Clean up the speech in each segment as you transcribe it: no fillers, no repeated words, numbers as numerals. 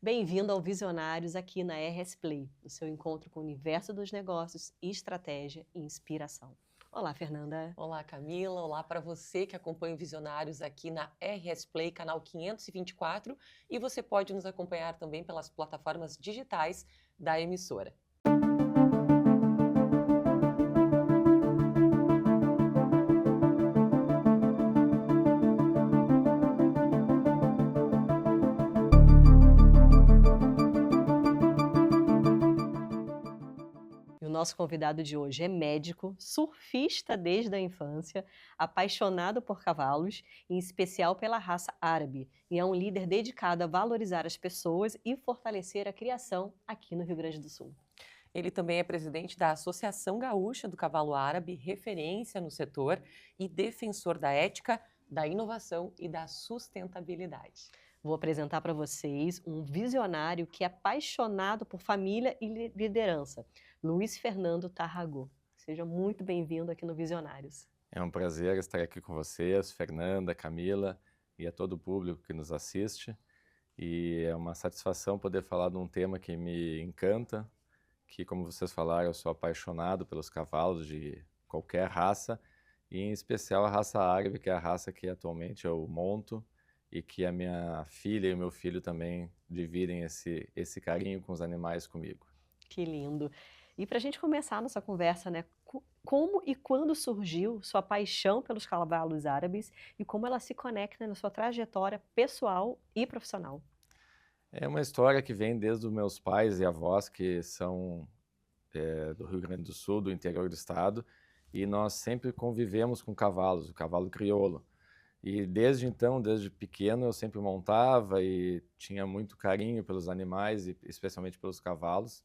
Bem-vindo ao Visionários aqui na RS Play, o seu encontro com o universo dos negócios, estratégia e inspiração. Olá, Fernanda. Olá, Camila. Olá para você que acompanha o Visionários aqui na RS Play, canal 524, e você pode nos acompanhar também pelas plataformas digitais da emissora. E o nosso convidado de hoje é médico, surfista desde a infância, apaixonado por cavalos, em especial pela raça árabe, e é um líder dedicado a valorizar as pessoas e fortalecer a criação aqui no Rio Grande do Sul. Ele também é presidente da Associação Gaúcha do Cavalo Árabe, referência no setor e defensor da ética, da inovação e da sustentabilidade. Vou apresentar para vocês um visionário que é apaixonado por família e liderança, Luiz Fernando Tarragó. Seja muito bem-vindo aqui no Visionários. É um prazer estar aqui com vocês, Fernanda, Camila e a todo o público que nos assiste. E é uma satisfação poder falar de um tema que me encanta, que, como vocês falaram, eu sou apaixonado pelos cavalos de qualquer raça, e em especial a raça árabe, que é a raça que atualmente eu monto e que a minha filha e o meu filho também dividem esse carinho com os animais comigo. Que lindo! E para a gente começar a nossa conversa, né? Como e quando surgiu sua paixão pelos cavalos árabes e como ela se conecta na sua trajetória pessoal e profissional? É uma história que vem desde os meus pais e avós, que são do Rio Grande do Sul, do interior do estado, e nós sempre convivemos com cavalos, o cavalo crioulo. E desde então, desde pequeno, eu sempre montava e tinha muito carinho pelos animais e especialmente pelos cavalos.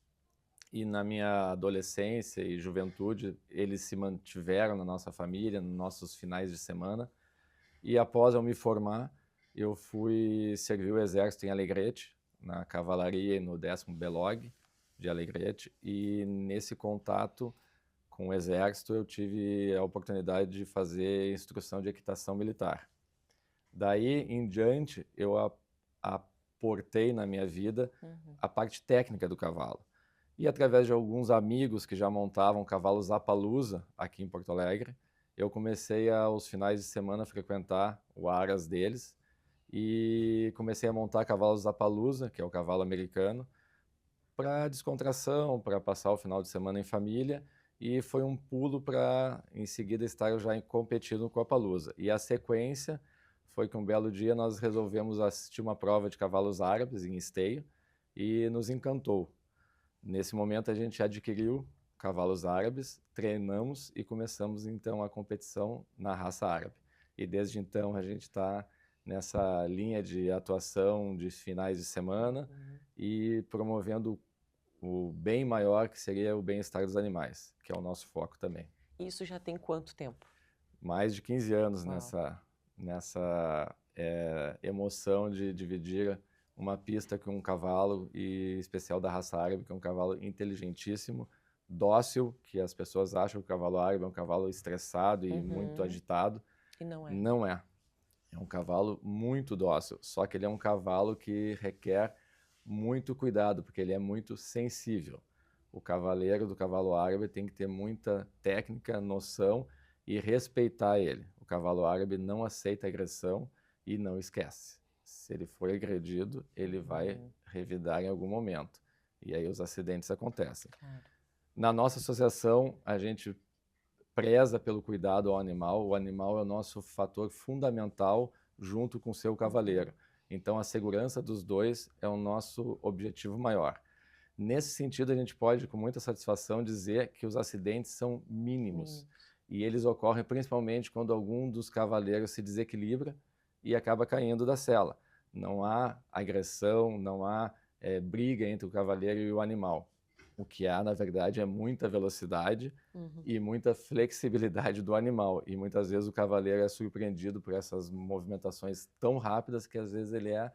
E na minha adolescência e juventude, eles se mantiveram na nossa família, nos nossos finais de semana. E após eu me formar, eu fui servir o exército em Alegrete, na cavalaria e no 10º Belog de Alegrete. E nesse contato com o exército, eu tive a oportunidade de fazer instrução de equitação militar. Daí em diante, eu aportei na minha vida a parte técnica do cavalo. E através de alguns amigos que já montavam cavalos Appaloosa aqui em Porto Alegre, eu comecei aos finais de semana a frequentar o aras deles e comecei a montar cavalos Appaloosa, que é o cavalo americano, para descontração, para passar o final de semana em família, e foi um pulo para em seguida estar já competindo com a Appaloosa. E a sequência foi que um belo dia nós resolvemos assistir uma prova de cavalos árabes em esteio e nos encantou. Nesse momento a gente adquiriu cavalos árabes, treinamos e começamos então a competição na raça árabe. E desde então a gente está nessa linha de atuação de finais de semana e promovendo o bem maior, que seria o bem-estar dos animais, que é o nosso foco também. Isso já tem quanto tempo? Mais de 15 anos Uau. nessa emoção de dividir uma pista com um cavalo, e especial da raça árabe, que é um cavalo inteligentíssimo, dócil, que as pessoas acham que o cavalo árabe é um cavalo estressado e muito agitado. E não é. Não é. É um cavalo muito dócil, só que ele é um cavalo que requer muito cuidado, porque ele é muito sensível. O cavaleiro do cavalo árabe tem que ter muita técnica, noção e respeitar ele. O cavalo árabe não aceita agressão e não esquece. Se ele for agredido, ele vai revidar em algum momento. E aí os acidentes acontecem. Claro. Na nossa associação, a gente preza pelo cuidado ao animal. O animal é o nosso fator fundamental junto com o seu cavaleiro. Então, a segurança dos dois é o nosso objetivo maior. Nesse sentido, a gente pode, com muita satisfação, dizer que os acidentes são mínimos. E eles ocorrem principalmente quando algum dos cavaleiros se desequilibra e acaba caindo da sela. Não há agressão, não há briga entre o cavaleiro e o animal. O que há, na verdade, é muita velocidade e muita flexibilidade do animal. E muitas vezes o cavaleiro é surpreendido por essas movimentações tão rápidas que às vezes ele é,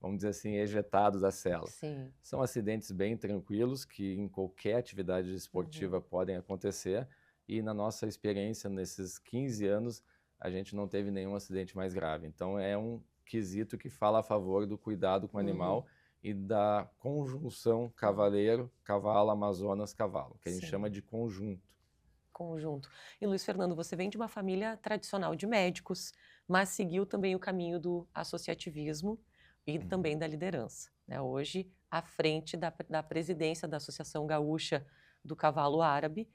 vamos dizer assim, ejetado da sela. Sim. São acidentes bem tranquilos que em qualquer atividade esportiva podem acontecer. E na nossa experiência, nesses 15 anos, a gente não teve nenhum acidente mais grave. Então é um quesito que fala a favor do cuidado com o animal e da conjunção cavaleiro, cavalo, Amazonas, cavalo, que a gente Sim. chama de conjunto. Conjunto. E Luiz Fernando, você vem de uma família tradicional de médicos, mas seguiu também o caminho do associativismo e também da liderança, né? Hoje, à frente da presidência da Associação Gaúcha do Cavalo Árabe.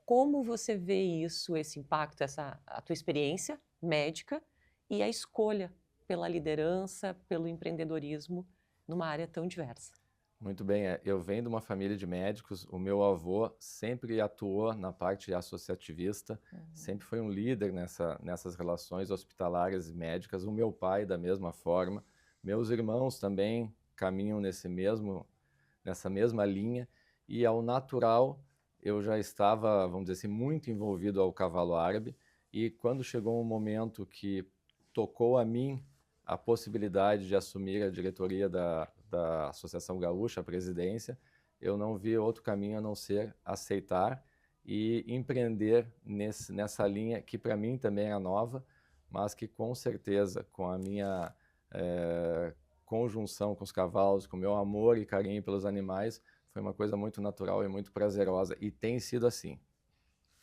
Como você vê isso, esse impacto, a tua experiência médica e a escolha pela liderança, pelo empreendedorismo numa área tão diversa? Muito bem, eu venho de uma família de médicos, o meu avô sempre atuou na parte associativista, sempre foi um líder nessas relações hospitalares e médicas, o meu pai da mesma forma, meus irmãos também caminham nessa mesma linha, e ao natural eu já estava, vamos dizer assim, muito envolvido ao cavalo árabe, e quando chegou um momento que tocou a mim a possibilidade de assumir a diretoria da Associação Gaúcha, a presidência, eu não vi outro caminho a não ser aceitar e empreender nessa linha que para mim também é nova, mas que com certeza, com a minha conjunção com os cavalos, com o meu amor e carinho pelos animais, foi uma coisa muito natural e muito prazerosa, e tem sido assim.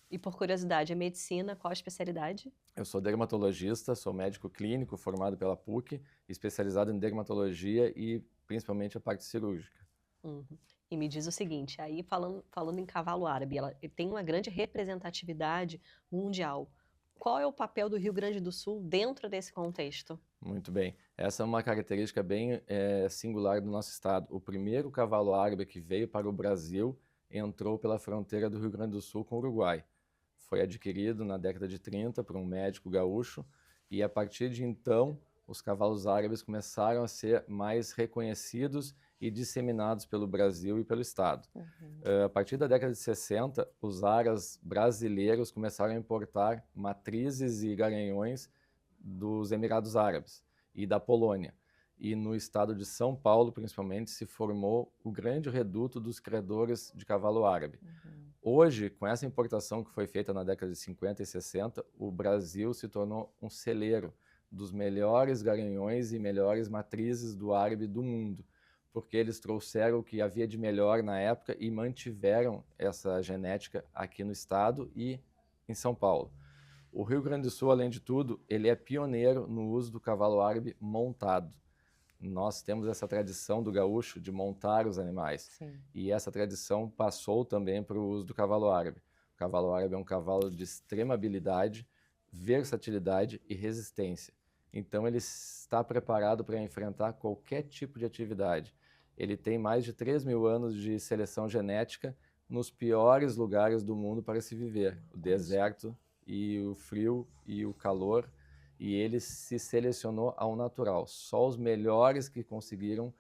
E por curiosidade, a medicina, qual a especialidade? Eu sou dermatologista, sou médico clínico formado pela PUC, especializado em dermatologia e principalmente a parte cirúrgica. Uhum. E me diz o seguinte, aí falando em cavalo árabe, ela tem uma grande representatividade mundial. Qual é o papel do Rio Grande do Sul dentro desse contexto? Muito bem. Essa é uma característica bem singular do nosso estado. O primeiro cavalo árabe que veio para o Brasil entrou pela fronteira do Rio Grande do Sul com o Uruguai. Foi adquirido na década de 30 por um médico gaúcho, e a partir de então os cavalos árabes começaram a ser mais reconhecidos e disseminados pelo Brasil e pelo estado. A partir da década de 60, os aras brasileiros começaram a importar matrizes e garanhões dos Emirados Árabes e da Polônia. E no estado de São Paulo, principalmente, se formou o grande reduto dos criadores de cavalo árabe. Hoje, com essa importação que foi feita na década de 50 e 60, o Brasil se tornou um celeiro dos melhores garanhões e melhores matrizes do árabe do mundo, porque eles trouxeram o que havia de melhor na época e mantiveram essa genética aqui no estado e em São Paulo. O Rio Grande do Sul, além de tudo, ele é pioneiro no uso do cavalo árabe montado. Nós temos essa tradição do gaúcho de montar os animais. Sim. E essa tradição passou também para o uso do cavalo árabe. O cavalo árabe é um cavalo de extrema habilidade, versatilidade e resistência. Então ele está preparado para enfrentar qualquer tipo de atividade. Ele tem mais de 3.000 anos de seleção genética nos piores lugares do mundo para se viver. O deserto e o frio e o calor. E ele se selecionou ao natural. Só os melhores que conseguiram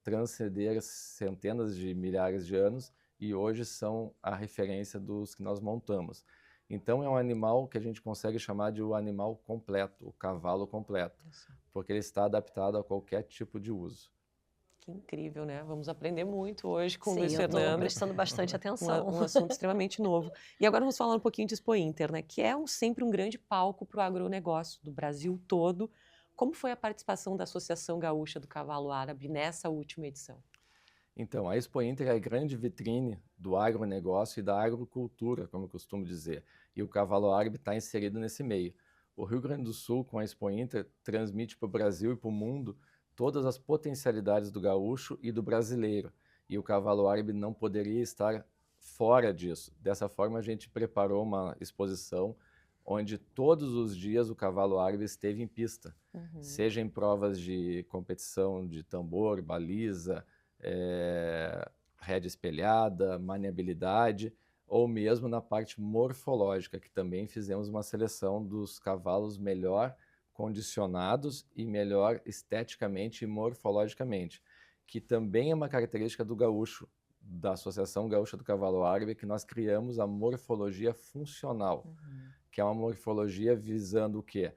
transcender centenas de milhares de anos e hoje são a referência dos que nós montamos. Então é um animal que a gente consegue chamar de o animal completo, o cavalo completo, porque ele está adaptado a qualquer tipo de uso. Que incrível, né? Vamos aprender muito hoje com o Sim, Luiz eu estou Fernando. prestando bastante atenção. Um assunto extremamente novo. E agora vamos falar um pouquinho de Expo Inter, né? Que é sempre um grande palco para o agronegócio do Brasil todo. Como foi a participação da Associação Gaúcha do Cavalo Árabe nessa última edição? Então, a Expo Inter é a grande vitrine do agronegócio e da agricultura, como eu costumo dizer. E o cavalo árabe está inserido nesse meio. O Rio Grande do Sul, com a Expo Inter, transmite para o Brasil e para o mundo todas as potencialidades do gaúcho e do brasileiro. E o cavalo árabe não poderia estar fora disso. Dessa forma, a gente preparou uma exposição onde todos os dias o cavalo árabe esteve em pista, seja em provas de competição de tambor, baliza, rédea espelhada, maniabilidade, ou mesmo na parte morfológica, que também fizemos uma seleção dos cavalos melhor condicionados e melhor esteticamente e morfologicamente, que também é uma característica do gaúcho, da Associação Gaúcha do Cavalo Árabe, que nós criamos a morfologia funcional, que é uma morfologia visando o quê?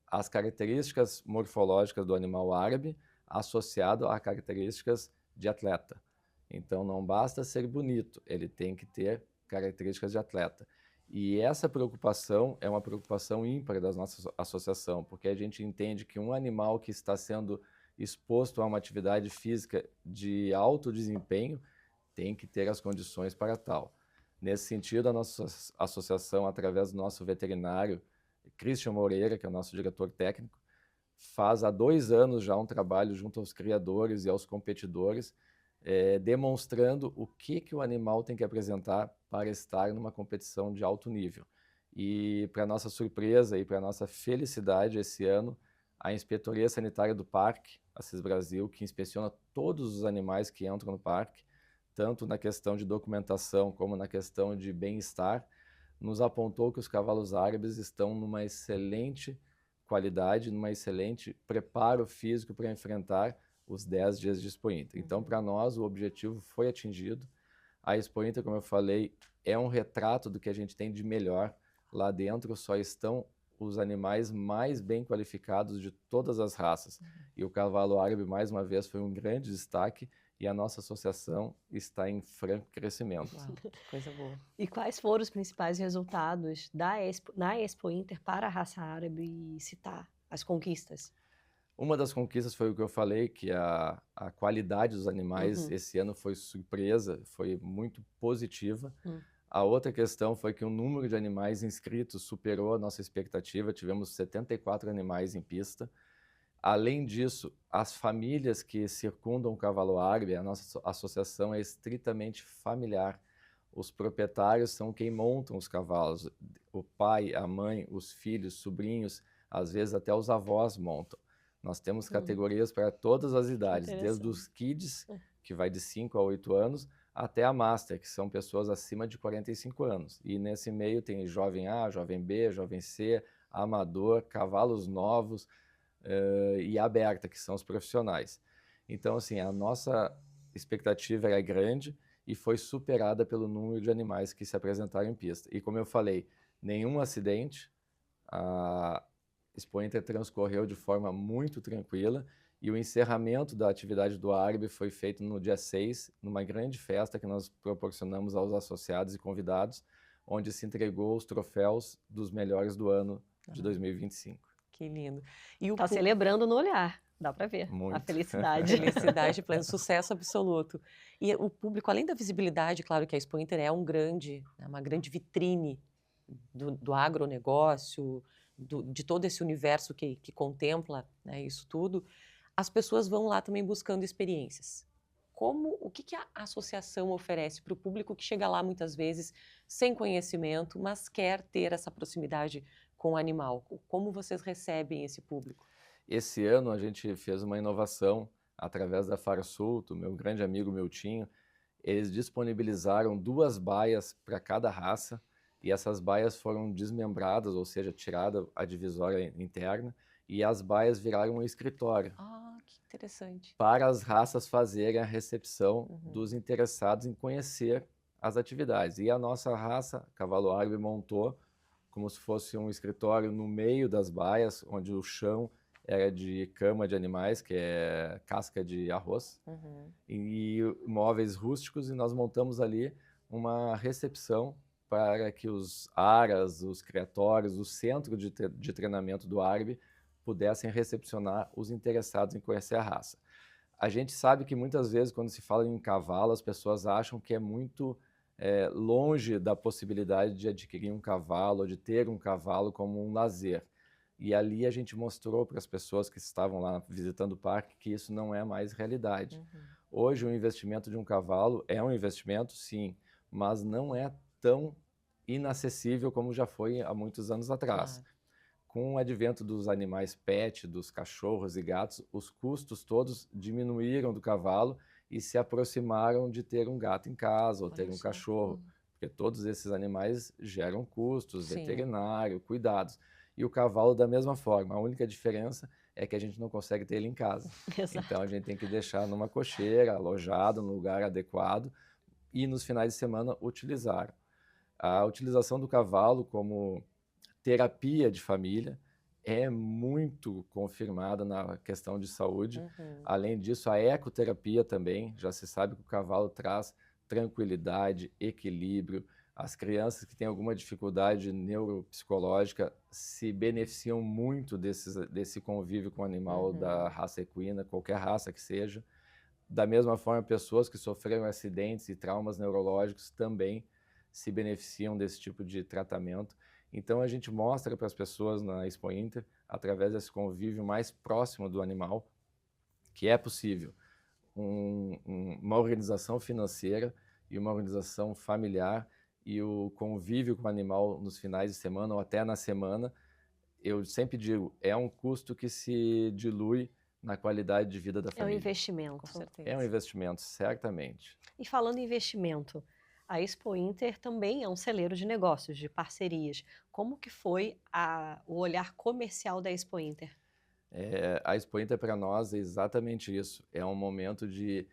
As características morfológicas do animal árabe associado a características de atleta. Então não basta ser bonito, ele tem que ter características de atleta. E essa preocupação é uma preocupação ímpar da nossa associação, porque a gente entende que um animal que está sendo exposto a uma atividade física de alto desempenho, tem que ter as condições para tal. Nesse sentido, a nossa associação, através do nosso veterinário, Christian Moreira, que é o nosso diretor técnico, faz há 2 anos já um trabalho junto aos criadores e aos competidores, demonstrando o que o animal tem que apresentar para estar numa competição de alto nível. E, para nossa surpresa e para nossa felicidade, esse ano, a Inspetoria Sanitária do Parque, a CIS Brasil, que inspeciona todos os animais que entram no parque, tanto na questão de documentação como na questão de bem-estar, nos apontou que os cavalos árabes estão numa excelente qualidade, numa excelente preparo físico para enfrentar os 10 dias de Expo Inter. Então, para nós, o objetivo foi atingido. A Expo Inter, como eu falei, é um retrato do que a gente tem de melhor. Lá dentro só estão os animais mais bem qualificados de todas as raças. E o cavalo árabe, mais uma vez, foi um grande destaque, e a nossa associação está em franco crescimento. Uau, que coisa boa. E quais foram os principais resultados na Expo Inter para a raça árabe e citar as conquistas? Uma das conquistas foi o que eu falei, que a qualidade dos animais esse ano foi surpresa, foi muito positiva. A outra questão foi que o número de animais inscritos superou a nossa expectativa, tivemos 74 animais em pista. Além disso, as famílias que circundam o cavalo árabe, a nossa associação é estritamente familiar. Os proprietários são quem montam os cavalos. O pai, a mãe, os filhos, sobrinhos, às vezes até os avós montam. Nós temos categorias para todas as idades, desde os kids, que vai de 5 a 8 anos, até a master, que são pessoas acima de 45 anos. E nesse meio tem jovem A, jovem B, jovem C, amador, cavalos novos, e aberta, que são os profissionais. Então, assim, a nossa expectativa era grande e foi superada pelo número de animais que se apresentaram em pista. E como eu falei, nenhum acidente, a Expo Inter transcorreu de forma muito tranquila, e o encerramento da atividade do árabe foi feito no dia 6, numa grande festa que nós proporcionamos aos associados e convidados, onde se entregou os troféus dos melhores do ano de 2025. Que lindo. Está celebrando no olhar, dá para ver Muito. a felicidade. Felicidade plena, sucesso absoluto. E o público, além da visibilidade, claro que a Expo Inter é uma grande vitrine do agronegócio, de todo esse universo que contempla, né, isso tudo, as pessoas vão lá também buscando experiências. O que a associação oferece para o público que chega lá muitas vezes sem conhecimento, mas quer ter essa proximidade com o animal? Como vocês recebem esse público? Esse ano a gente fez uma inovação através da Farsul, do meu grande amigo Miltinho. Eles disponibilizaram 2 baias para cada raça, e essas baias foram desmembradas, ou seja, tirada a divisória interna, e as baias viraram um escritório. Ah, que interessante. Para as raças fazerem a recepção dos interessados em conhecer as atividades. E a nossa raça, cavalo árabe, montou como se fosse um escritório no meio das baias, onde o chão era de cama de animais, que é casca de arroz, e móveis rústicos, e nós montamos ali uma recepção para que os aras, os criatórios, o centro de treinamento do árabe pudessem recepcionar os interessados em conhecer a raça. A gente sabe que muitas vezes, quando se fala em cavalo, as pessoas acham que é muito longe da possibilidade de adquirir um cavalo ou de ter um cavalo como um lazer. E ali a gente mostrou para as pessoas que estavam lá visitando o parque que isso não é mais realidade. Hoje, o investimento de um cavalo é um investimento, sim, mas não é tão inacessível como já foi há muitos anos atrás. Com o advento dos animais pet, dos cachorros e gatos, os custos todos diminuíram do cavalo e se aproximaram de ter um gato em casa ou ter um cachorro, porque todos esses animais geram custos, veterinário, cuidados. E o cavalo da mesma forma, a única diferença é que a gente não consegue ter ele em casa. Então a gente tem que deixar numa cocheira, alojado, no lugar adequado, e nos finais de semana utilizar. A utilização do cavalo como terapia de família é muito confirmada na questão de saúde. Além disso, a ecoterapia também, já se sabe que o cavalo traz tranquilidade, equilíbrio, As crianças que têm alguma dificuldade neuropsicológica se beneficiam muito desse convívio com o animal da raça equina, qualquer raça que seja. Da mesma forma, pessoas que sofreram acidentes e traumas neurológicos também se beneficiam desse tipo de tratamento. Então, a gente mostra para as pessoas na Expo Inter, através desse convívio mais próximo do animal, que é possível uma organização financeira e uma organização familiar e o convívio com o animal nos finais de semana ou até na semana. Eu sempre digo, é um custo que se dilui na qualidade de vida da É um família. investimento. Com certeza. É um investimento, certamente. E falando em investimento, a Expo Inter também é um celeiro de negócios, de parcerias. Como que foi o olhar comercial da Expo Inter? A Expo Inter para nós é exatamente isso. É um momento de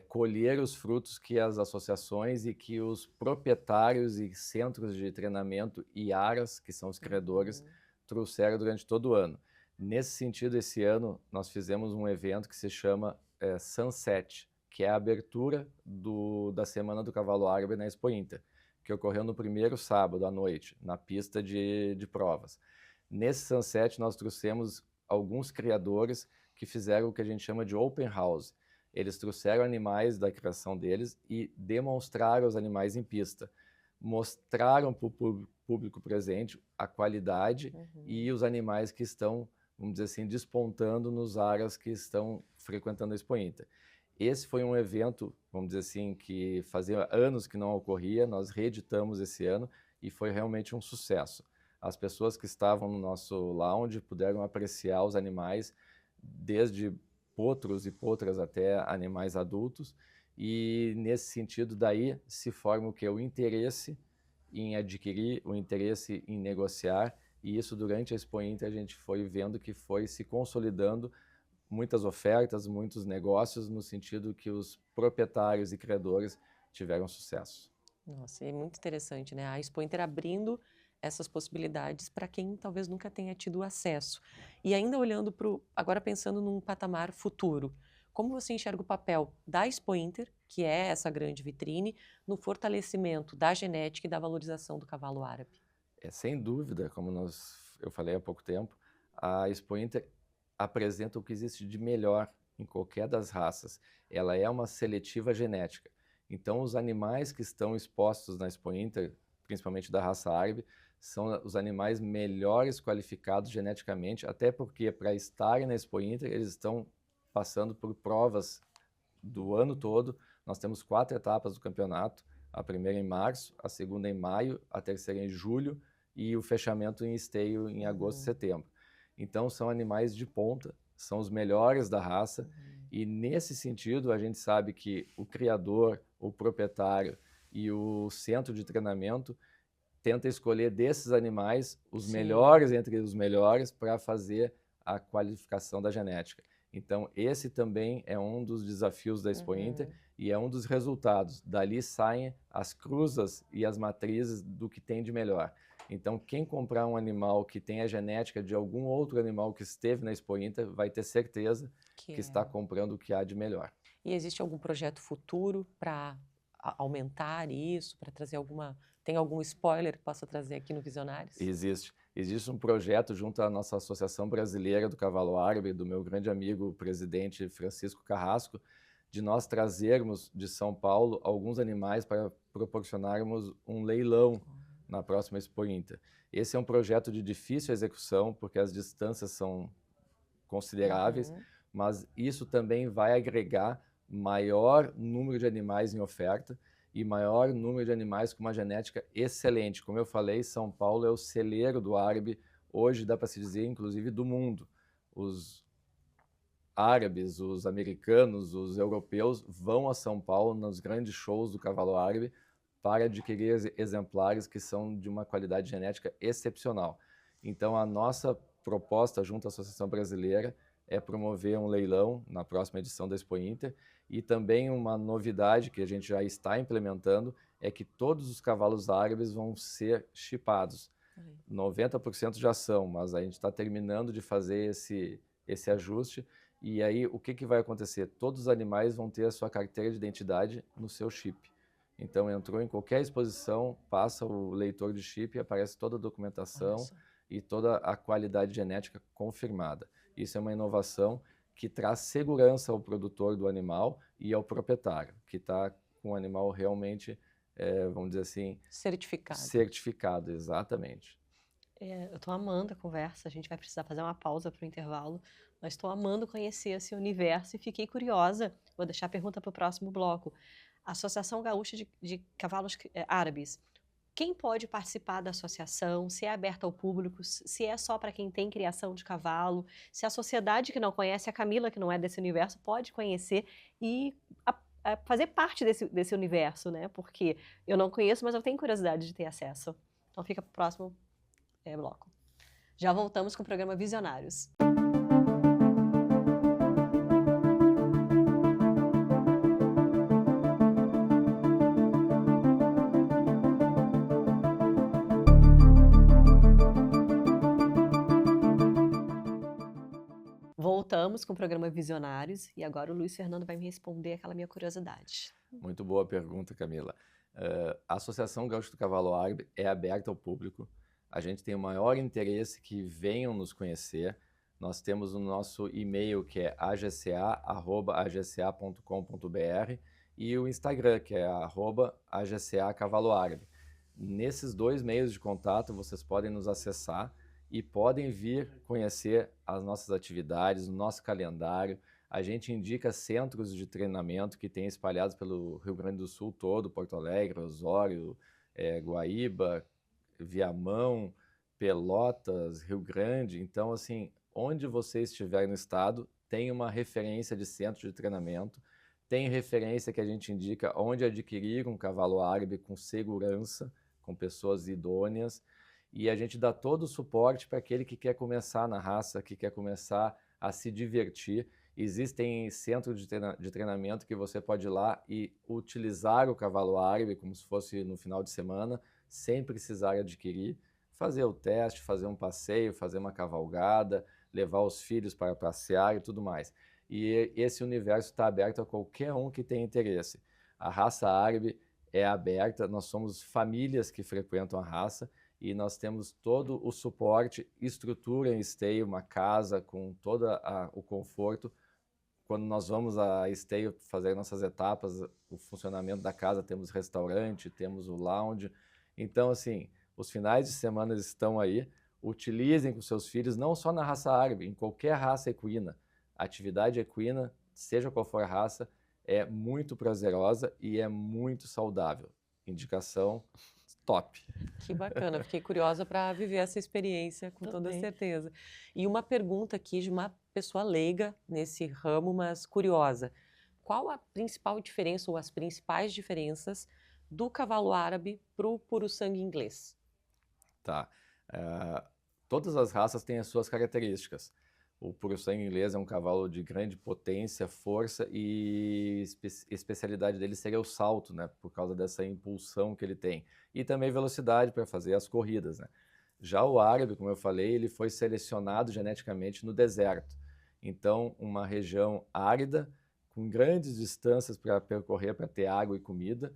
colher os frutos que as associações e que os proprietários e centros de treinamento e aras, que são os criadores, trouxeram durante todo o ano. Nesse sentido, esse ano nós fizemos um evento que se chama Sunset, que é a abertura da Semana do Cavalo Árabe na Expo Inter, que ocorreu no primeiro sábado à noite, na pista de provas. Nesse Sunset nós trouxemos alguns criadores que fizeram o que a gente chama de open house. Eles trouxeram animais da criação deles e demonstraram os animais em pista. Mostraram para o público presente a qualidade e os animais que estão, vamos dizer assim, despontando nos aras que estão frequentando a Expo Inter. Esse foi um evento, vamos dizer assim, que fazia anos que não ocorria, nós reeditamos esse ano e foi realmente um sucesso. As pessoas que estavam no nosso lounge puderam apreciar os animais, desde potros e potras até animais adultos, e nesse sentido daí se forma o que? O interesse em adquirir, o interesse em negociar, e isso durante a Expo Inter a gente foi vendo que foi se consolidando muitas ofertas, muitos negócios, no sentido que os proprietários e criadores tiveram sucesso. Nossa, é muito interessante, né? A Expo Inter abrindo essas possibilidades para quem talvez nunca tenha tido acesso. E ainda olhando agora pensando num patamar futuro, como você enxerga o papel da Expo Inter, que é essa grande vitrine, no fortalecimento da genética e da valorização do cavalo árabe? Sem dúvida, como eu falei há pouco tempo, a Expo Inter apresenta o que existe de melhor em qualquer das raças. Ela é uma seletiva genética. Então, os animais que estão expostos na Expo Inter, principalmente da raça árabe, são os animais melhores qualificados geneticamente, até porque para estarem na Expo Inter, eles estão passando por provas do ano todo. Nós temos 4 etapas do campeonato, a primeira em março, a segunda em maio, a terceira em julho e o fechamento em esteio em agosto e setembro. Então, são animais de ponta, são os melhores da raça, e nesse sentido a gente sabe que o criador, o proprietário e o centro de treinamento tenta escolher desses animais os melhores entre os melhores para fazer a qualificação da genética. Então, esse também é um dos desafios da Expo Inter e é um dos resultados. Dali saem as cruzas e as matrizes do que tem de melhor. Então, quem comprar um animal que tem a genética de algum outro animal que esteve na Expo Inter vai ter certeza que está comprando o que há de melhor. E existe algum projeto futuro para aumentar isso, para trazer tem algum spoiler que possa trazer aqui no Visionários? Existe um projeto junto à nossa Associação Brasileira do Cavalo Árabe, do meu grande amigo, o presidente Francisco Carrasco, de nós trazermos de São Paulo alguns animais para proporcionarmos um leilão na próxima Expo Inter. Esse é um projeto de difícil execução, porque as distâncias são consideráveis, mas isso também vai agregar maior número de animais em oferta e maior número de animais com uma genética excelente. Como eu falei, São Paulo é o celeiro do árabe, hoje dá para se dizer, inclusive, do mundo. Os árabes, os americanos, os europeus vão a São Paulo nos grandes shows do cavalo árabe para adquirir exemplares que são de uma qualidade genética excepcional. Então, a nossa proposta junto à Associação Brasileira é promover um leilão na próxima edição da Expo Inter, e também uma novidade que a gente já está implementando é que todos os cavalos árabes vão ser chipados. 90% já são, mas a gente está terminando de fazer esse ajuste, e aí o que vai acontecer? Todos os animais vão ter a sua carteira de identidade no seu chip. Então, entrou em qualquer exposição, passa o leitor de chip e aparece toda a documentação e toda a qualidade genética confirmada. Isso é uma inovação que traz segurança ao produtor do animal e ao proprietário, que está com o animal realmente, vamos dizer assim... Certificado. Certificado, exatamente. Eu estou amando a conversa, a gente vai precisar fazer uma pausa para o intervalo, mas estou amando conhecer esse universo e fiquei curiosa, vou deixar a pergunta para o próximo bloco. A Associação Gaúcha de Cavalos Árabes, quem pode participar da associação, se é aberta ao público, se é só para quem tem criação de cavalo, se a sociedade que não conhece, a Camila, que não é desse universo, pode conhecer e fazer parte desse universo, né? Porque eu não conheço, mas eu tenho curiosidade de ter acesso. Então fica para o próximo bloco. Já voltamos com o programa Visionários. Voltamos com o programa Visionários e agora o Luiz Fernando vai me responder aquela minha curiosidade. Muito boa pergunta, Camila. A Associação Gaúcha do Cavalo Árabe é aberta ao público. A gente tem o maior interesse que venham nos conhecer. Nós temos o nosso e-mail, que é agca@agca.com.br, e o Instagram, que é @agcacavaloárabe. Nesses 2 meios de contato, vocês podem nos acessar e podem vir conhecer as nossas atividades, o nosso calendário. A gente indica centros de treinamento que tem espalhados pelo Rio Grande do Sul todo, Porto Alegre, Osório, Guaíba, Viamão, Pelotas, Rio Grande. Então, assim, onde você estiver no estado, tem uma referência de centro de treinamento, tem referência que a gente indica onde adquirir um cavalo árabe com segurança, com pessoas idôneas, e a gente dá todo o suporte para aquele que quer começar na raça, que quer começar a se divertir. Existem centros de treinamento que você pode ir lá e utilizar o cavalo árabe como se fosse no final de semana, sem precisar adquirir, fazer o teste, fazer um passeio, fazer uma cavalgada, levar os filhos para passear e tudo mais. E esse universo está aberto a qualquer um que tenha interesse. A raça árabe é aberta, nós somos famílias que frequentam a raça e nós temos todo o suporte, estrutura em esteio, uma casa com todo o conforto. Quando nós vamos a esteio fazer nossas etapas, o funcionamento da casa, temos restaurante, temos o lounge. Então, assim, os finais de semana estão aí. Utilizem com seus filhos, não só na raça árabe, em qualquer raça equina. A atividade equina, seja qual for a raça, é muito prazerosa e é muito saudável. Indicação top. Que bacana, fiquei curiosa para viver essa experiência com toda certeza. E uma pergunta aqui de uma pessoa leiga nesse ramo, mas curiosa. Qual a principal diferença ou as principais diferenças do cavalo árabe para o puro sangue inglês? Tá. Todas as raças têm as suas características. O puro sangue inglês é um cavalo de grande potência, força e especialidade dele seria o salto, né? Por causa dessa impulsão que ele tem. E também velocidade para fazer as corridas, né? Já o árabe, como eu falei, ele foi selecionado geneticamente no deserto. Então, uma região árida, com grandes distâncias para percorrer, para ter água e comida.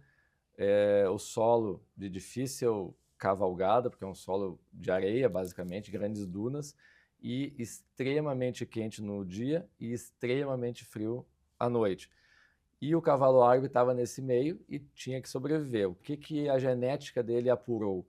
O solo de difícil cavalgada, porque é um solo de areia, basicamente, grandes dunas, e extremamente quente no dia e extremamente frio à noite. E o cavalo árabe estava nesse meio e tinha que sobreviver. O que a genética dele apurou?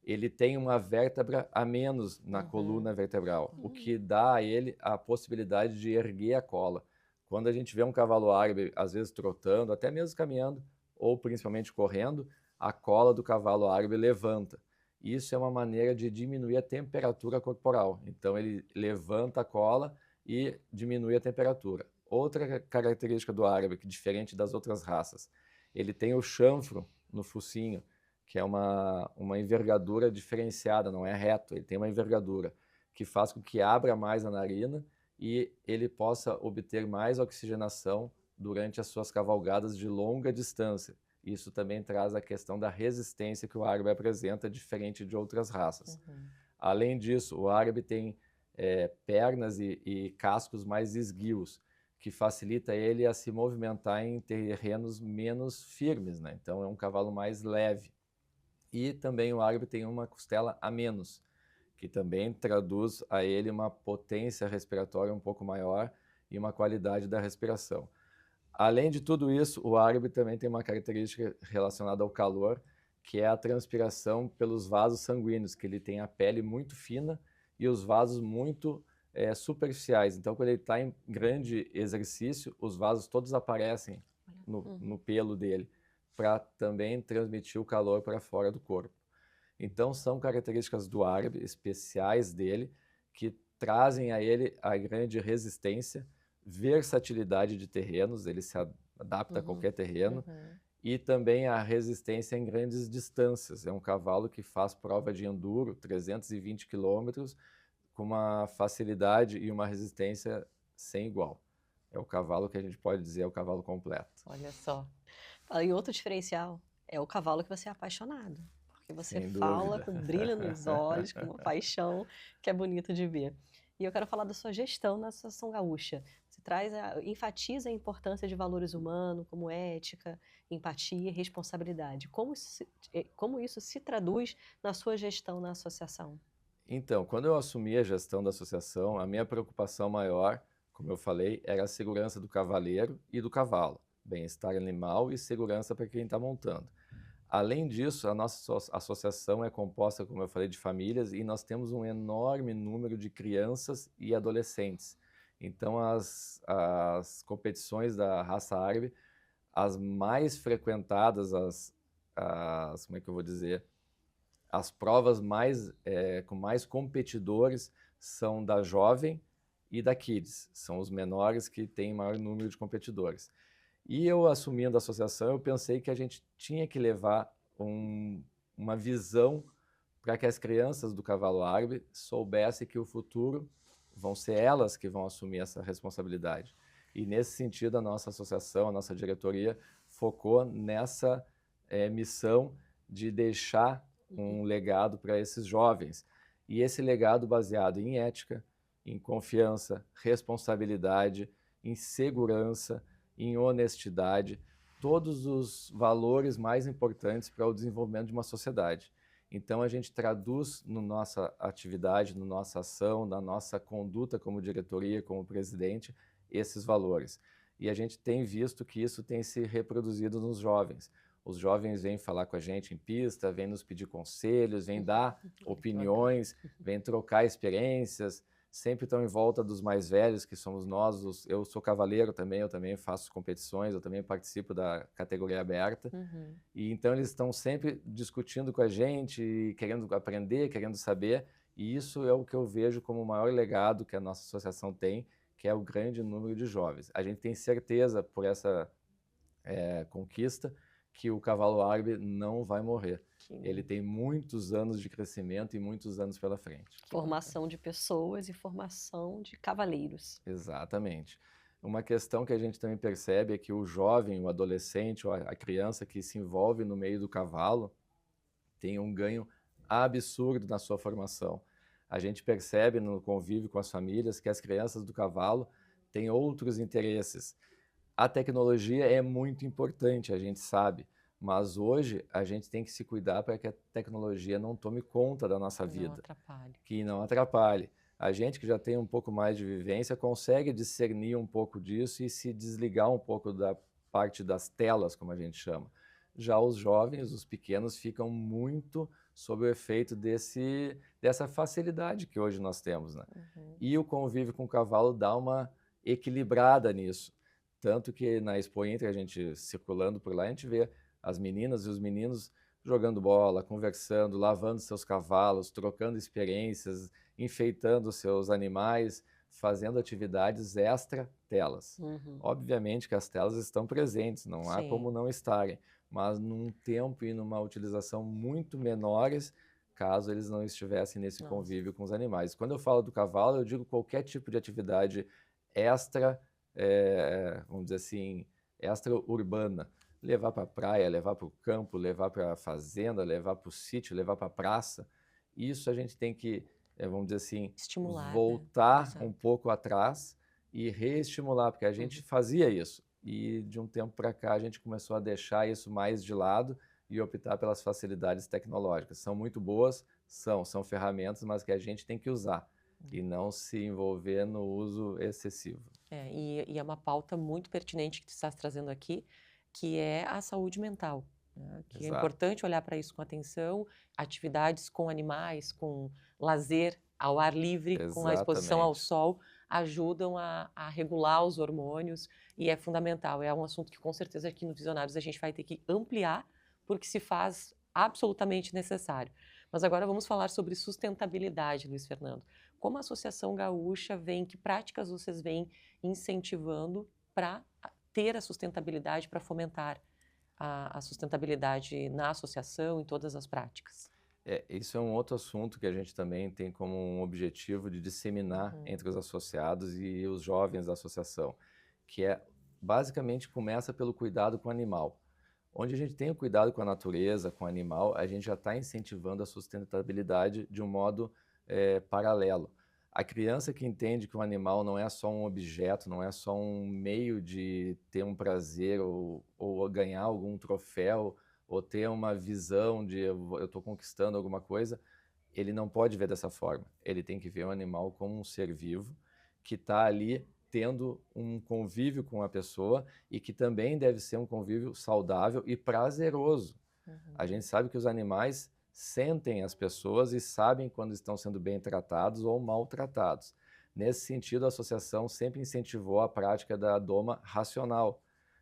Ele tem uma vértebra a menos na coluna vertebral, o que dá a ele a possibilidade de erguer a cola. Quando a gente vê um cavalo árabe, às vezes trotando, até mesmo caminhando, ou principalmente correndo, a cola do cavalo árabe levanta. Isso é uma maneira de diminuir a temperatura corporal. Então, ele levanta a cola e diminui a temperatura. Outra característica do árabe, que é diferente das outras raças, ele tem o chanfro no focinho, que é uma envergadura diferenciada, não é reto, ele tem uma envergadura que faz com que abra mais a narina e ele possa obter mais oxigenação durante as suas cavalgadas de longa distância. Isso também traz a questão da resistência que o árabe apresenta, diferente de outras raças. Além disso, o árabe tem pernas e cascos mais esguios, que facilita ele a se movimentar em terrenos menos firmes, né? Então é um cavalo mais leve. E também o árabe tem uma costela a menos, que também traduz a ele uma potência respiratória um pouco maior e uma qualidade da respiração. Além de tudo isso, o árabe também tem uma característica relacionada ao calor, que é a transpiração pelos vasos sanguíneos, que ele tem a pele muito fina e os vasos muito superficiais. Então, quando ele está em grande exercício, os vasos todos aparecem no pelo dele, para também transmitir o calor para fora do corpo. Então, são características do árabe, especiais dele, que trazem a ele a grande resistência, versatilidade de terrenos, ele se adapta a qualquer terreno, e também a resistência em grandes distâncias. É um cavalo que faz prova de enduro, 320 quilômetros, com uma facilidade e uma resistência sem igual. É o cavalo que a gente pode dizer é o cavalo completo. Olha só. E outro diferencial é o cavalo que você é apaixonado. Porque você Sem fala dúvida. com brilho nos olhos, com uma paixão que é bonito de ver. E eu quero falar da sua gestão na Associação Gaúcha. Você enfatiza a importância de valores humanos, como ética, empatia e responsabilidade. Como isso se traduz na sua gestão na associação? Então, quando eu assumi a gestão da associação, a minha preocupação maior, como eu falei, era a segurança do cavaleiro e do cavalo, bem-estar animal e segurança para quem está montando. Além disso, a nossa associação é composta, como eu falei, de famílias e nós temos um enorme número de crianças e adolescentes. Então, as competições da raça árabe, as mais frequentadas, como é que eu vou dizer? As provas com mais competidores são da jovem e da kids. São os menores que têm maior número de competidores. E eu, assumindo a associação, eu pensei que a gente tinha que levar uma visão para que as crianças do cavalo árabe soubessem que o futuro vão ser elas que vão assumir essa responsabilidade. E nesse sentido, a nossa associação, a nossa diretoria, focou nessa missão de deixar um legado para esses jovens. E esse legado baseado em ética, em confiança, responsabilidade, em segurança, em honestidade, todos os valores mais importantes para o desenvolvimento de uma sociedade. Então, a gente traduz na nossa atividade, na nossa ação, na nossa conduta como diretoria, como presidente, esses valores. E a gente tem visto que isso tem se reproduzido nos jovens. Os jovens vêm falar com a gente em pista, vêm nos pedir conselhos, vêm dar opiniões, vêm trocar experiências, sempre estão em volta dos mais velhos, que somos nós. Eu sou cavaleiro também, eu também faço competições, eu também participo da categoria aberta. E então eles estão sempre discutindo com a gente, querendo aprender, querendo saber. E isso é o que eu vejo como o maior legado que a nossa associação tem, que é o grande número de jovens. A gente tem certeza, por essa conquista, que o cavalo árabe não vai morrer. Ele tem muitos anos de crescimento e muitos anos pela frente. Formação de pessoas e formação de cavaleiros. Exatamente. Uma questão que a gente também percebe é que o jovem, o adolescente ou a criança que se envolve no meio do cavalo tem um ganho absurdo na sua formação. A gente percebe no convívio com as famílias que as crianças do cavalo têm outros interesses. A tecnologia é muito importante, a gente sabe, mas hoje a gente tem que se cuidar para que a tecnologia não tome conta da nossa vida. Não atrapalhe. Que não atrapalhe. A gente que já tem um pouco mais de vivência consegue discernir um pouco disso e se desligar um pouco da parte das telas, como a gente chama. Já os jovens, os pequenos, ficam muito sob o efeito dessa facilidade que hoje nós temos, né? E o convívio com o cavalo dá uma equilibrada nisso. Tanto que na Expo Inter, a gente circulando por lá, a gente vê as meninas e os meninos jogando bola, conversando, lavando seus cavalos, trocando experiências, enfeitando seus animais, fazendo atividades extra-telas. Obviamente que as telas estão presentes, não há como não estarem, mas num tempo e numa utilização muito menores, caso eles não estivessem nesse convívio com os animais. Quando eu falo do cavalo, eu digo qualquer tipo de atividade extra, vamos dizer assim, extra-urbana. Levar para a praia, levar para o campo, levar para a fazenda, levar para o sítio, levar para a praça. Isso a gente tem que, vamos dizer assim, estimular, voltar um pouco atrás e reestimular, porque a gente fazia isso. E de um tempo para cá a gente começou a deixar isso mais de lado e optar pelas facilidades tecnológicas. São muito boas, são ferramentas, mas que a gente tem que usar e não se envolver no uso excessivo. E é uma pauta muito pertinente que tu estás trazendo aqui, que é a saúde mental, né? Que é Exato. importante olhar para isso com atenção, atividades com animais, com lazer ao ar livre, com a exposição ao Exatamente. sol, ajudam a regular os hormônios e é fundamental. É um assunto que com certeza aqui no Visionários a gente vai ter que ampliar, porque se faz absolutamente necessário. Mas agora vamos falar sobre sustentabilidade, Luiz Fernando. Como a Associação Gaúcha vem, que práticas vocês vêm incentivando para ter a sustentabilidade, para fomentar a sustentabilidade na associação, em todas as práticas? Isso é um outro assunto que a gente também tem como um objetivo de disseminar entre os associados e os jovens da associação, que basicamente começa pelo cuidado com o animal. Onde a gente tem o cuidado com a natureza, com o animal, a gente já está incentivando a sustentabilidade de um modo paralelo. A criança que entende que o animal não é só um objeto, não é só um meio de ter um prazer ou ganhar algum troféu, ou ter uma visão de eu estou conquistando alguma coisa, ele não pode ver dessa forma. Ele tem que ver o animal como um ser vivo que está ali tendo um convívio com a pessoa e que também deve ser um convívio saudável e prazeroso. A gente sabe que os animais sentem as pessoas e sabem quando estão sendo bem tratados ou maltratados. Nesse sentido, a associação sempre incentivou a prática da doma racional,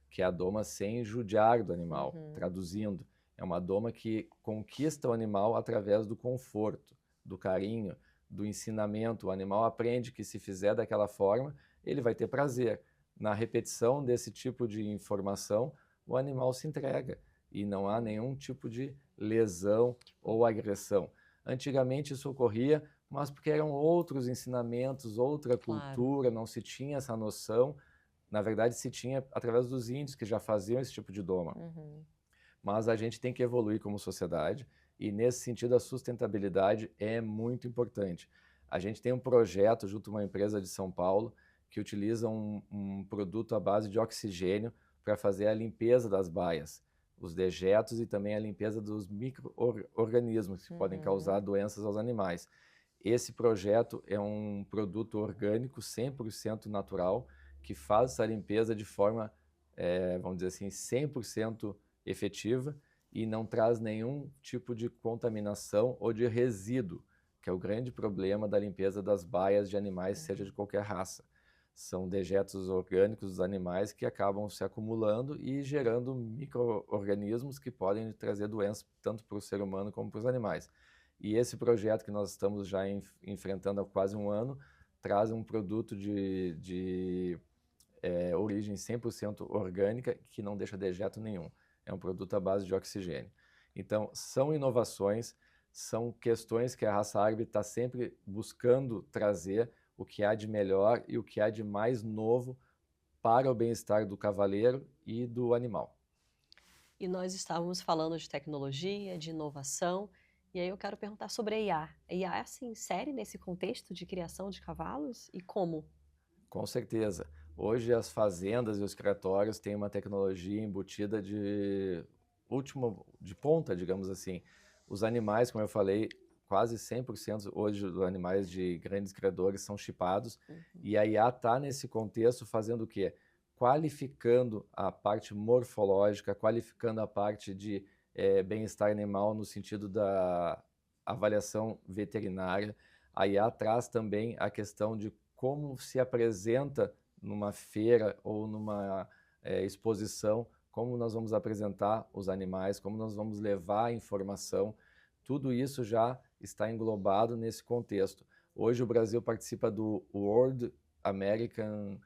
que é a doma sem judiar do animal. Traduzindo, é uma doma que conquista o animal através do conforto, do carinho, do ensinamento. O animal aprende que se fizer daquela forma, ele vai ter prazer. Na repetição desse tipo de informação, o animal se entrega e não há nenhum tipo de lesão ou agressão. Antigamente isso ocorria, mas porque eram outros ensinamentos, outra cultura, não se tinha essa noção. Na verdade, se tinha através dos índios que já faziam esse tipo de doma. Mas a gente tem que evoluir como sociedade e, nesse sentido, a sustentabilidade é muito importante. A gente tem um projeto junto a uma empresa de São Paulo que utiliza um produto à base de oxigênio para fazer a limpeza das baias, os dejetos e também a limpeza dos micro-organismos que podem causar doenças aos animais. Esse projeto é um produto orgânico 100% natural que faz essa limpeza de forma, vamos dizer assim, 100% efetiva e não traz nenhum tipo de contaminação ou de resíduo, que é o grande problema da limpeza das baias de animais, seja de qualquer raça. São dejetos orgânicos dos animais que acabam se acumulando e gerando micro-organismos que podem trazer doenças tanto para o ser humano como para os animais. E esse projeto que nós estamos já enfrentando há quase um ano traz um produto de origem 100% orgânica que não deixa dejeto nenhum. É um produto à base de oxigênio. Então, são inovações, são questões que a raça árabe está sempre buscando trazer o que há de melhor e o que há de mais novo para o bem-estar do cavaleiro e do animal. E nós estávamos falando de tecnologia, de inovação, e aí eu quero perguntar sobre a IA. A IA se insere nesse contexto de criação de cavalos e como? Com certeza. Hoje as fazendas e os criatórios têm uma tecnologia embutida de ponta, digamos assim. Os animais, como eu falei, quase 100% hoje dos animais de grandes criadores são chipados. E a IA está nesse contexto fazendo o quê? Qualificando a parte morfológica, qualificando a parte de bem-estar animal no sentido da avaliação veterinária. A IA traz também a questão de como se apresenta numa feira ou numa exposição, como nós vamos apresentar os animais, como nós vamos levar a informação. Tudo isso já está englobado nesse contexto. Hoje o Brasil participa do World American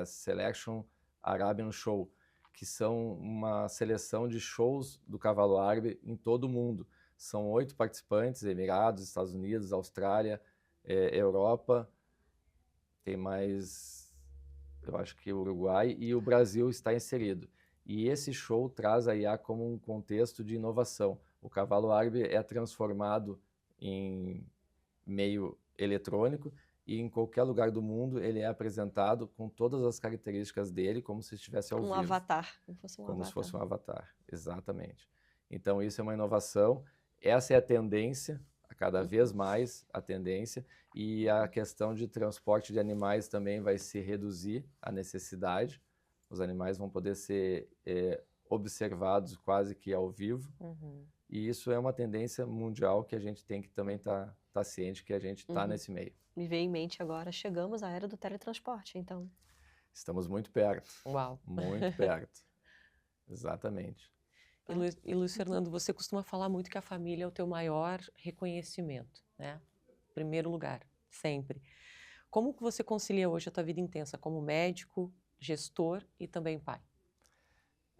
Selection Arabian Show, que são uma seleção de shows do cavalo árabe em todo o mundo. São 8 participantes, Emirados, Estados Unidos, Austrália, Europa, tem mais, eu acho que o Uruguai e o Brasil está inserido. E esse show traz a IA como um contexto de inovação. O cavalo árabe é transformado em meio eletrônico e em qualquer lugar do mundo ele é apresentado com todas as características dele, como se estivesse ao Um vivo. avatar, como fosse um Como avatar. se fosse um avatar, exatamente. Então isso é uma inovação, essa é a tendência, a cada vez mais a tendência, e a questão de transporte de animais também vai se reduzir a necessidade, os animais vão poder ser observados quase que ao vivo, e isso é uma tendência mundial que a gente tem que também tá ciente que a gente está nesse meio. Me veio em mente agora, chegamos à era do teletransporte, então. Estamos muito perto, Uau! muito perto, exatamente. E Luiz Fernando, você costuma falar muito que a família é o teu maior reconhecimento, né? Primeiro lugar, sempre. Como que você concilia hoje a tua vida intensa como médico, gestor e também pai?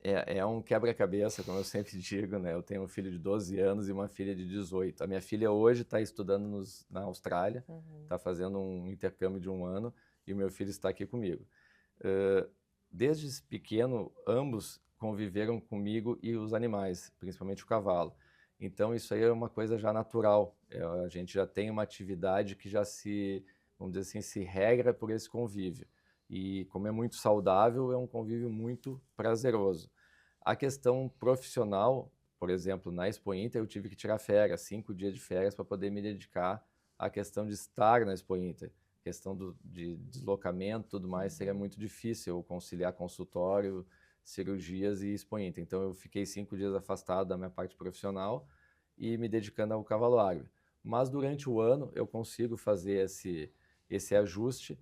É um quebra-cabeça, como eu sempre digo, né? Eu tenho um filho de 12 anos e uma filha de 18. A minha filha hoje está estudando na Austrália, está fazendo um intercâmbio de 1 ano, e o meu filho está aqui comigo. Desde pequeno, ambos conviveram comigo e os animais, principalmente o cavalo. Então, isso aí é uma coisa já natural. A gente já tem uma atividade que já vamos dizer assim, se regra por esse convívio. E como é muito saudável, é um convívio muito prazeroso. A questão profissional, por exemplo, na Expo Inter, eu tive que tirar férias, 5 dias de férias para poder me dedicar à questão de estar na Expo Inter. A questão de deslocamento e tudo mais seria muito difícil eu conciliar consultório, cirurgias e Expo Inter. Então eu fiquei 5 dias afastado da minha parte profissional e me dedicando ao cavalo árabe. Mas durante o ano eu consigo fazer esse ajuste.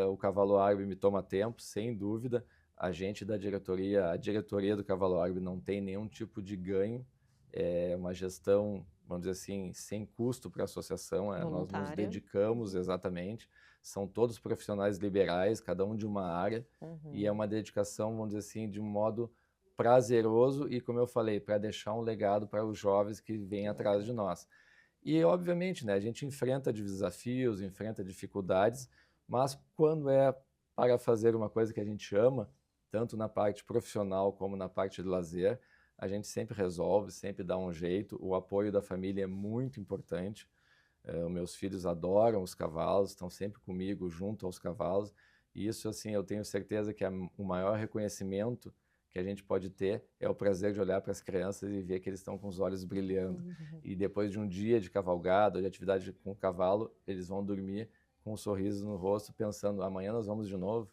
O cavalo árabe me toma tempo, sem dúvida. A gente da diretoria, a diretoria do cavalo árabe não tem nenhum tipo de ganho. É uma gestão, vamos dizer assim, sem custo para a associação. Nós nos dedicamos exatamente. São todos profissionais liberais, cada um de uma área. E é uma dedicação, vamos dizer assim, de um modo prazeroso e, como eu falei, para deixar um legado para os jovens que vêm atrás de nós. E, obviamente, né, a gente enfrenta desafios, enfrenta dificuldades, mas quando é para fazer uma coisa que a gente ama, tanto na parte profissional como na parte de lazer, a gente sempre resolve, sempre dá um jeito. O apoio da família é muito importante. Os meus filhos adoram os cavalos, estão sempre comigo, junto aos cavalos. E isso, assim, eu tenho certeza que o maior reconhecimento que a gente pode ter é o prazer de olhar para as crianças e ver que eles estão com os olhos brilhando. E depois de um dia de cavalgada, de atividade com o cavalo, eles vão dormir com um sorriso no rosto, pensando, amanhã nós vamos de novo.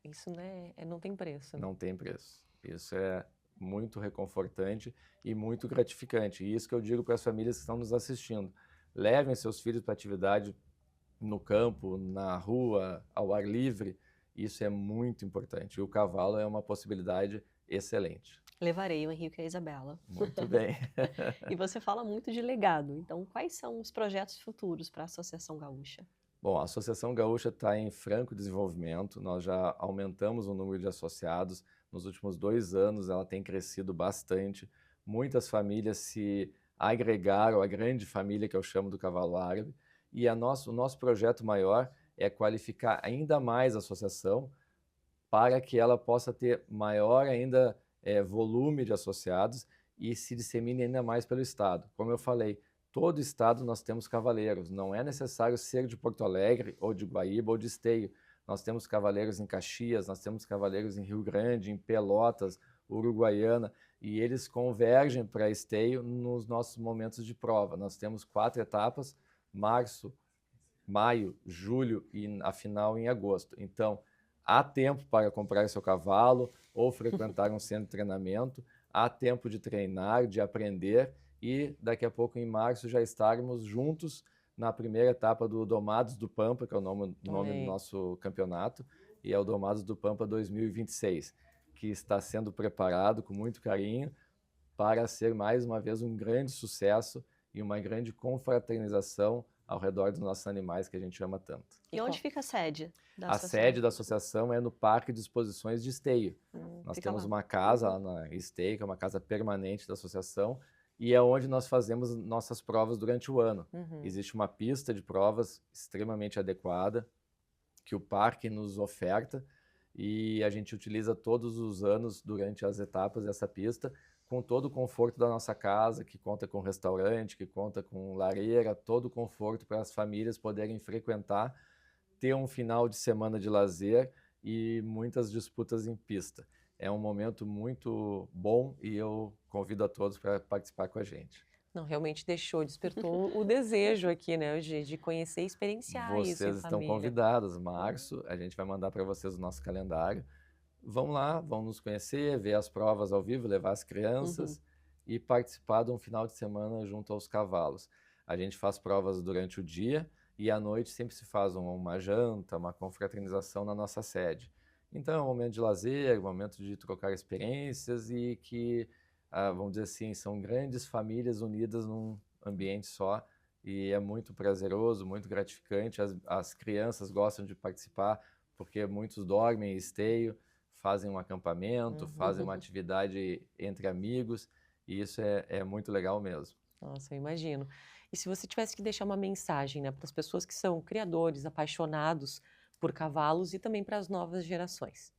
Isso, né, não tem preço. Né? Não tem preço. Isso é muito reconfortante e muito gratificante. E isso que eu digo para as famílias que estão nos assistindo. Levem seus filhos para atividade no campo, na rua, ao ar livre. Isso é muito importante. E o cavalo é uma possibilidade excelente. Levarei o Henrique e a Isabela. Muito bem. E você fala muito de legado. Então, quais são os projetos futuros para a Associação Gaúcha? Bom, a Associação Gaúcha está em franco desenvolvimento. Nós já aumentamos o número de associados. Nos últimos 2 anos, ela tem crescido bastante. Muitas famílias se agregaram à grande família que eu chamo do cavalo árabe. E o nosso projeto maior é qualificar ainda mais a associação para que ela possa ter maior ainda volume de associados e se dissemine ainda mais pelo Estado. Como eu falei, todo estado nós temos cavaleiros, não é necessário ser de Porto Alegre, ou de Guaíba, ou de Esteio. Nós temos cavaleiros em Caxias, nós temos cavaleiros em Rio Grande, em Pelotas, Uruguaiana, e eles convergem para Esteio nos nossos momentos de prova. Nós temos 4 etapas, março, maio, julho e a final em agosto. Então, há tempo para comprar seu cavalo ou frequentar um centro de treinamento, há tempo de treinar, de aprender, e daqui a pouco, em março, já estarmos juntos na primeira etapa do Domados do Pampa, que é o nome do nosso campeonato, e é o Domados do Pampa 2026, que está sendo preparado com muito carinho para ser, mais uma vez, um grande sucesso e uma grande confraternização ao redor dos nossos animais que a gente ama tanto. E onde fica a sede da associação? A sede da associação é no Parque de Exposições de Esteio. Nós temos uma casa lá na Esteio, que é uma casa permanente da associação, e é onde nós fazemos nossas provas durante o ano. Existe uma pista de provas extremamente adequada, que o parque nos oferta, e a gente utiliza todos os anos durante as etapas dessa pista, com todo o conforto da nossa casa, que conta com restaurante, que conta com lareira, todo o conforto para as famílias poderem frequentar, ter um final de semana de lazer e muitas disputas em pista. É um momento muito bom e eu convido a todos para participar com a gente. Não, realmente despertou o desejo aqui, né, de conhecer e experienciar isso em Vocês estão família. convidados, março, a gente vai mandar para vocês o nosso calendário. Vão lá, vão nos conhecer, ver as provas ao vivo, levar as crianças e participar de um final de semana junto aos cavalos. A gente faz provas durante o dia e à noite sempre se faz uma janta, uma confraternização na nossa sede. Então é um momento de lazer, um momento de trocar experiências e que, vamos dizer assim, são grandes famílias unidas num ambiente só e é muito prazeroso, muito gratificante. As crianças gostam de participar porque muitos dormem em esteio, fazem um acampamento, fazem uma atividade entre amigos e isso é muito legal mesmo. Nossa, eu imagino. E se você tivesse que deixar uma mensagem, né, para as pessoas que são criadores, apaixonados por cavalos e também para as novas gerações,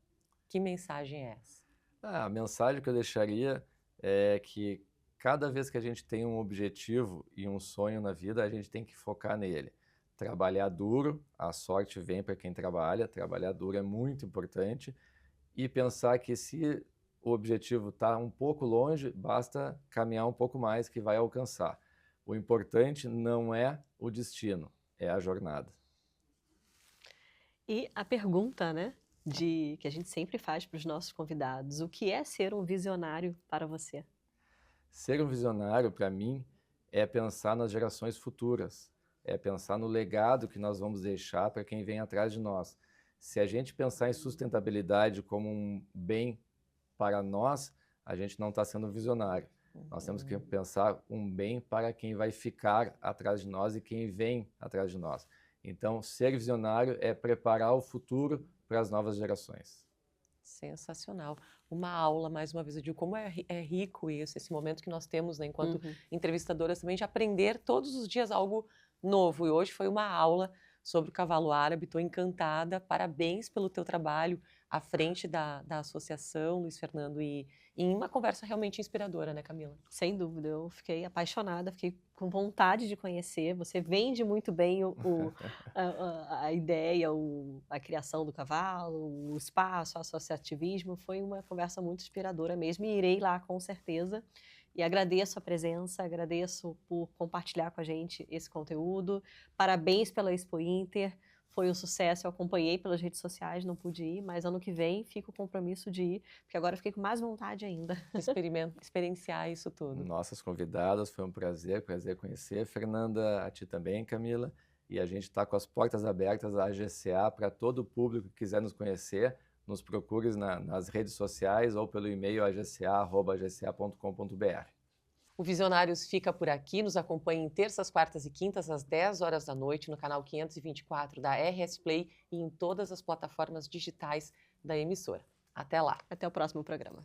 que mensagem é essa? A mensagem que eu deixaria é que cada vez que a gente tem um objetivo e um sonho na vida, a gente tem que focar nele. Trabalhar duro, a sorte vem para quem trabalha, trabalhar duro é muito importante e pensar que se o objetivo está um pouco longe, basta caminhar um pouco mais que vai alcançar. O importante não é o destino, é a jornada. E a pergunta, né, que a gente sempre faz para os nossos convidados: o que é ser um visionário para você? Ser um visionário, para mim, é pensar nas gerações futuras, é pensar no legado que nós vamos deixar para quem vem atrás de nós. Se a gente pensar em sustentabilidade como um bem para nós, a gente não está sendo visionário. Nós temos que pensar um bem para quem vai ficar atrás de nós e quem vem atrás de nós. Então, ser visionário é preparar o futuro para as novas gerações. Sensacional. Uma aula, mais uma vez, eu digo como é rico isso, esse momento que nós temos, né, enquanto entrevistadoras também, de aprender todos os dias algo novo. E hoje foi uma aula sobre o cavalo árabe, estou encantada, parabéns pelo teu trabalho à frente da associação, Luiz Fernando, e em uma conversa realmente inspiradora, né, Camila? Sem dúvida, eu fiquei apaixonada, fiquei com vontade de conhecer. Você vende muito bem a ideia, a criação do cavalo, o espaço, o associativismo. Foi uma conversa muito inspiradora mesmo e irei lá com certeza. E agradeço a presença, agradeço por compartilhar com a gente esse conteúdo. Parabéns pela Expo Inter. Foi um sucesso, eu acompanhei pelas redes sociais, não pude ir, mas ano que vem fica o compromisso de ir, porque agora eu fiquei com mais vontade ainda. Experienciar isso tudo. Nossas convidadas, foi um prazer conhecer. Fernanda, a ti também, Camila. E a gente está com as portas abertas à AGCA para todo o público que quiser nos conhecer. Nos procure nas redes sociais ou pelo e-mail agca@agca.com.br. O Visionários fica por aqui, nos acompanhe em terças, quartas e quintas, às 10 horas da noite, no canal 524 da RS Play e em todas as plataformas digitais da emissora. Até lá! Até o próximo programa.